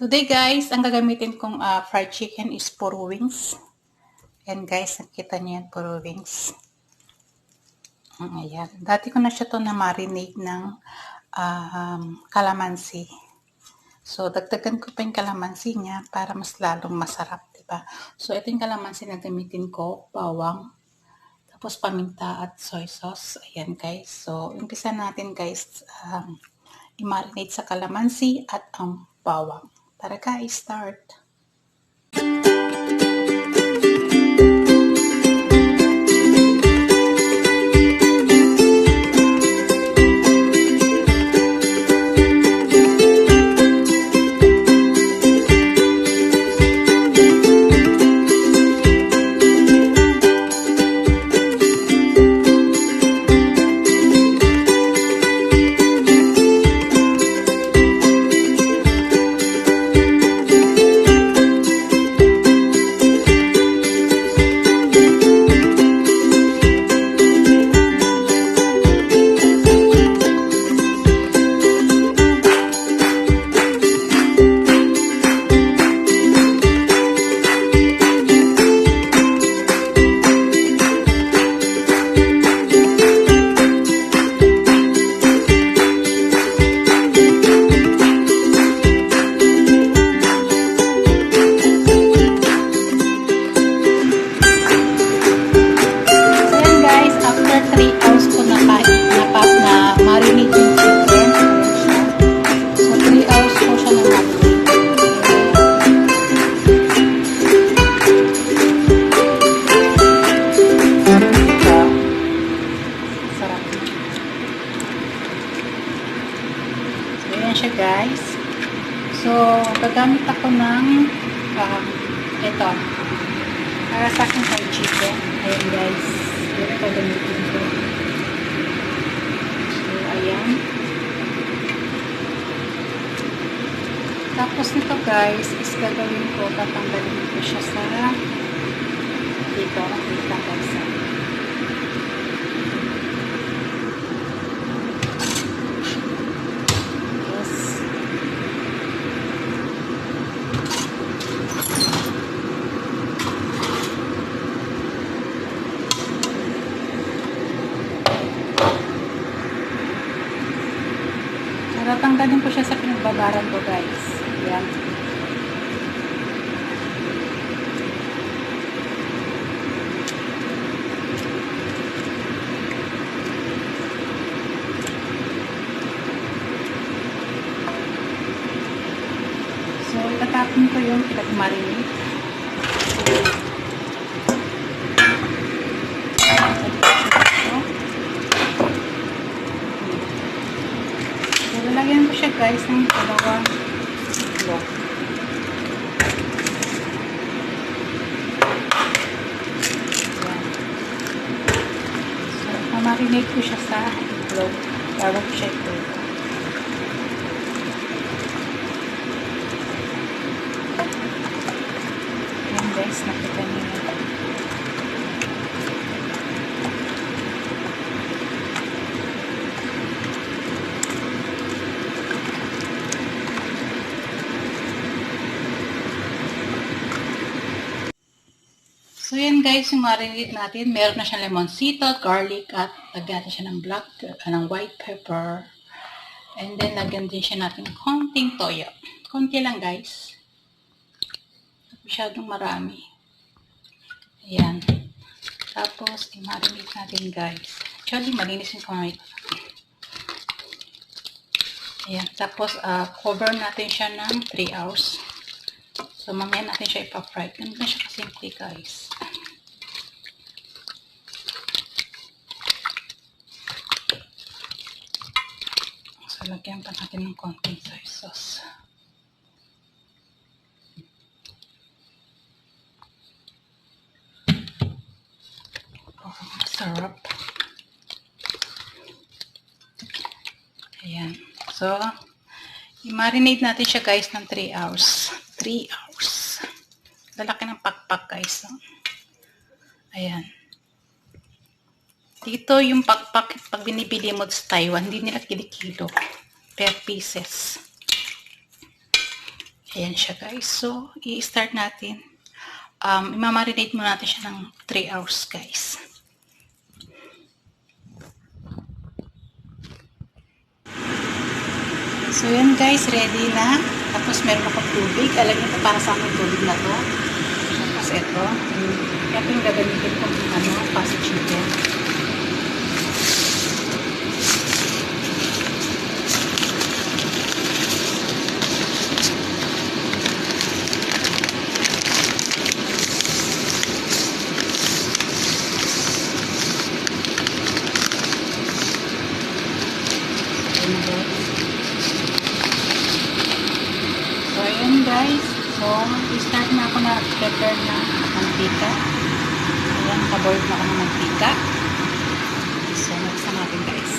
Today guys, ang gagamitin kong fried chicken is puro wings. Ayan guys, nakita niyo yan, puro wings. Ayan. Dati ko na siya to na marinade ng calamansi. So, dagdagan ko pa yung calamansi niya para mas lalong masarap, diba? So, ito yung calamansi na gamitin ko, bawang, tapos paminta at soy sauce. Ayan guys. So, umpisa natin guys, i-marinate sa calamansi at ang bawang. Tara guys, start! Siya guys. So, gagamit ako ng ito para sa aking fried chicken. Ayan guys. Ito gamitin ko. So, ayan. Tapos nito guys is gagawin ko, tatanggalin ko siya sa dito. Dito guys. Tatanggalin ko siya sa pinagbabaran ko guys. Ayan. So, itatapon ko yung pinag-marinate. Lalagyan ko siya guys ng dalawang itlog. So, mamarinate ko siya sa itlog bago ko siya itlog. Ayan guys, nakita niyo yan. So, yan guys, yung marinade natin. Meron na siyang lemonsito, garlic, at lagyan siya ng ng white pepper. And then, lagyan din siya natin konting toyo. Konti lang guys. Masyadong marami. Ayan. Tapos, i-marinate natin guys. Actually, malinis yung kamay ko. Ayan. Tapos, cover natin siya ng 3 hours. So, mamaya natin siya ipa-fry. Ganun na siya kasimple, guys. So, lagyan pa natin ng konting soy sauce. Oh, masarap. Ayan. So, i-marinate natin siya, guys, ng 3 hours. 3 hours. Lalaki ng pakpak guys. No? Ayan. Dito yung pakpak, pag binibili mo sa Taiwan, hindi nila kilikilo. Per pieces. Ayan siya guys. So, i-start natin. Imamarinate muna natin siya ng 3 hours guys. So, yan guys. Ready na. Tapos, meron akong tubig. Alam niyo para sa akin tubig na to. Tapos, ito. Ito yung gagamitin kong pasta chicken. So, ayan guys. So, start na ako na prepare na mantika. Ayan, kaboil na ako ng mantika. So, next na natin guys.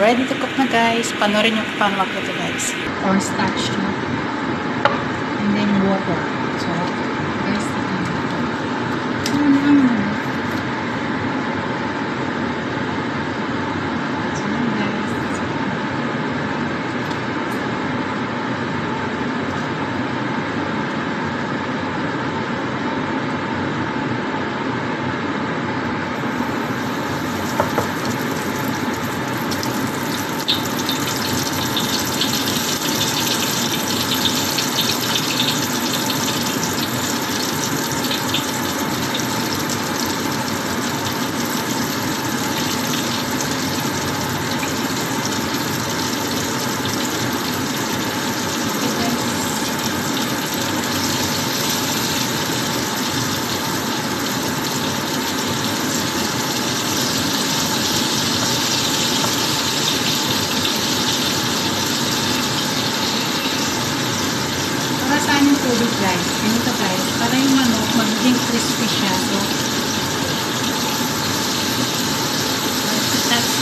Ready to cook na guys. Panorin nyo kung paano magluto guys. Cornstarch na. And then water. So, guys, yung tubig guys. Ganito guys. Para yung manok magiging crispy siya. So, start sa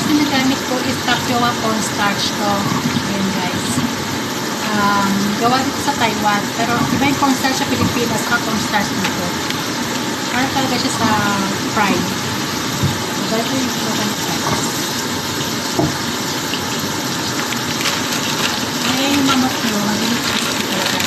ginagamit ko is tapioca cornstarch to. Ayan guys. Gawa dito sa Taiwan. Pero iba yung cornstarch sa Pilipinas at cornstarch dito. Para talaga siya sa fry. Diba ito yung ginagamit guys. Ayan yung manok nyo. Magiging crispy talaga.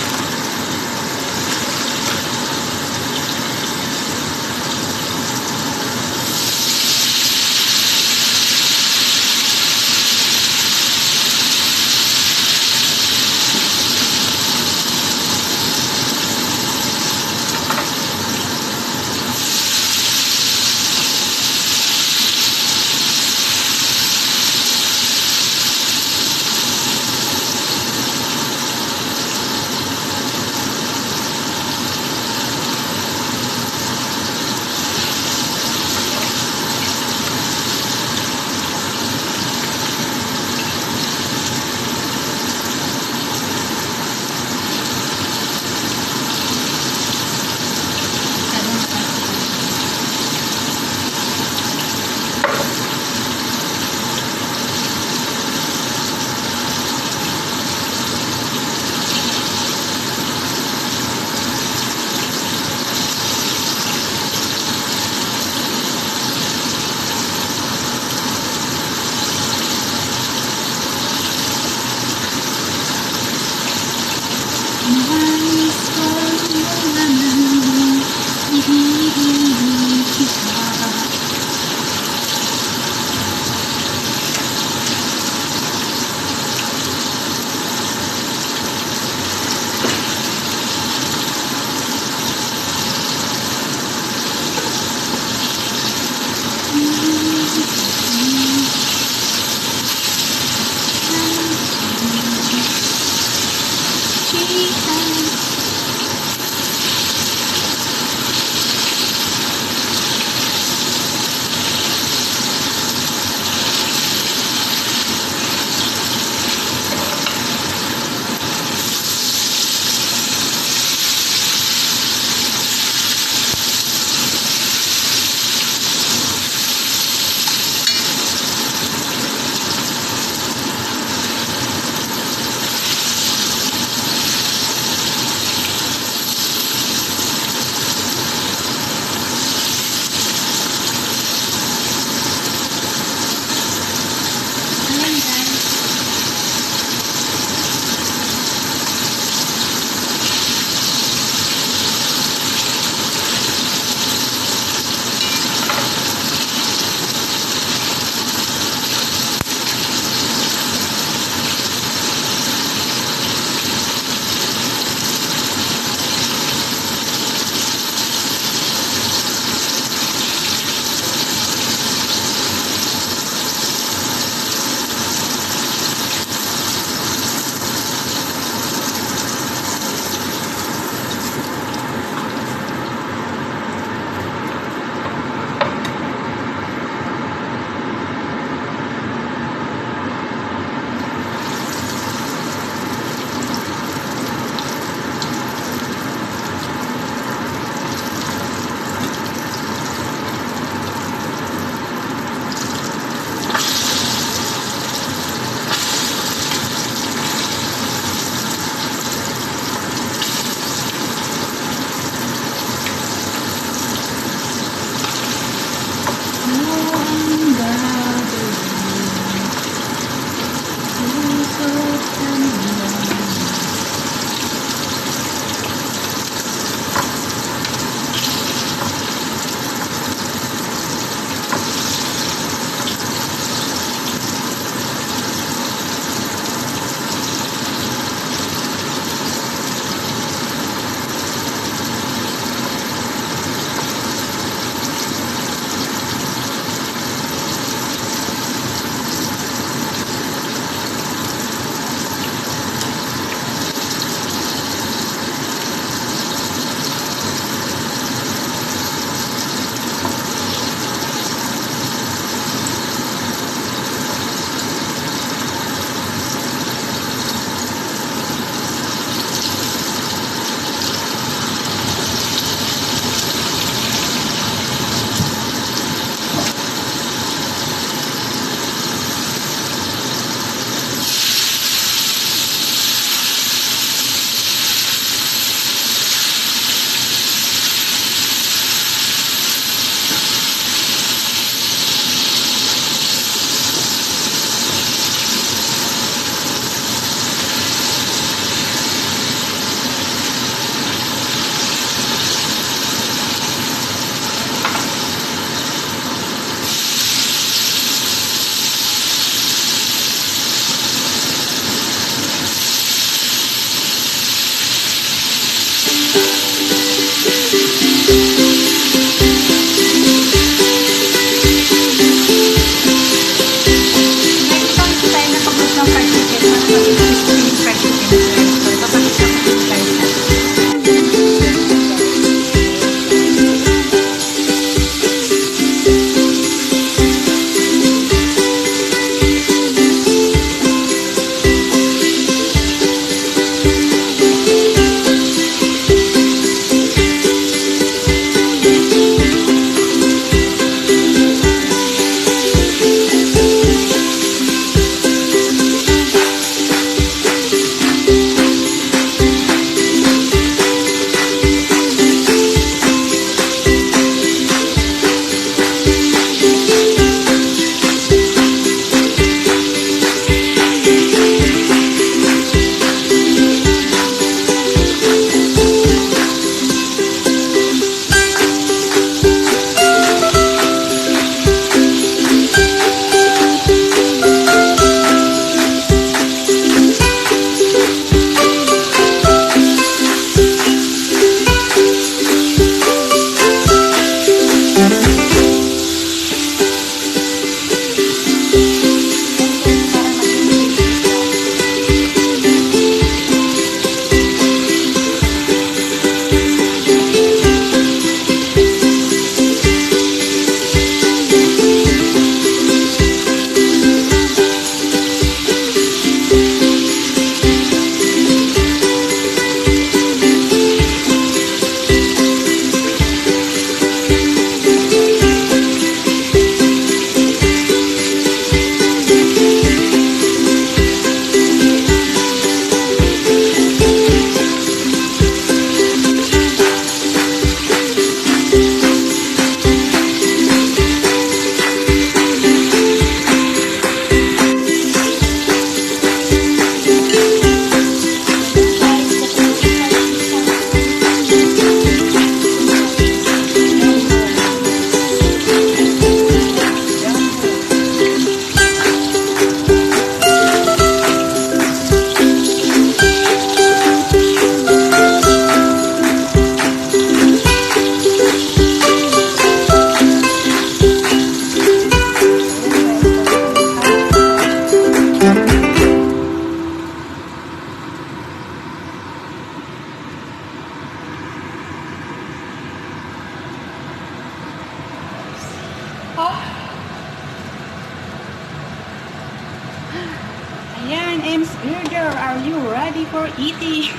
there, are you ready for eating?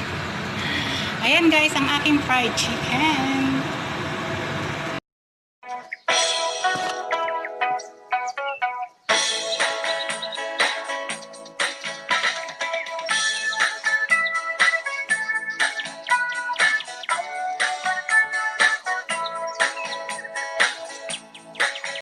Ayan guys, ang aking fried chicken.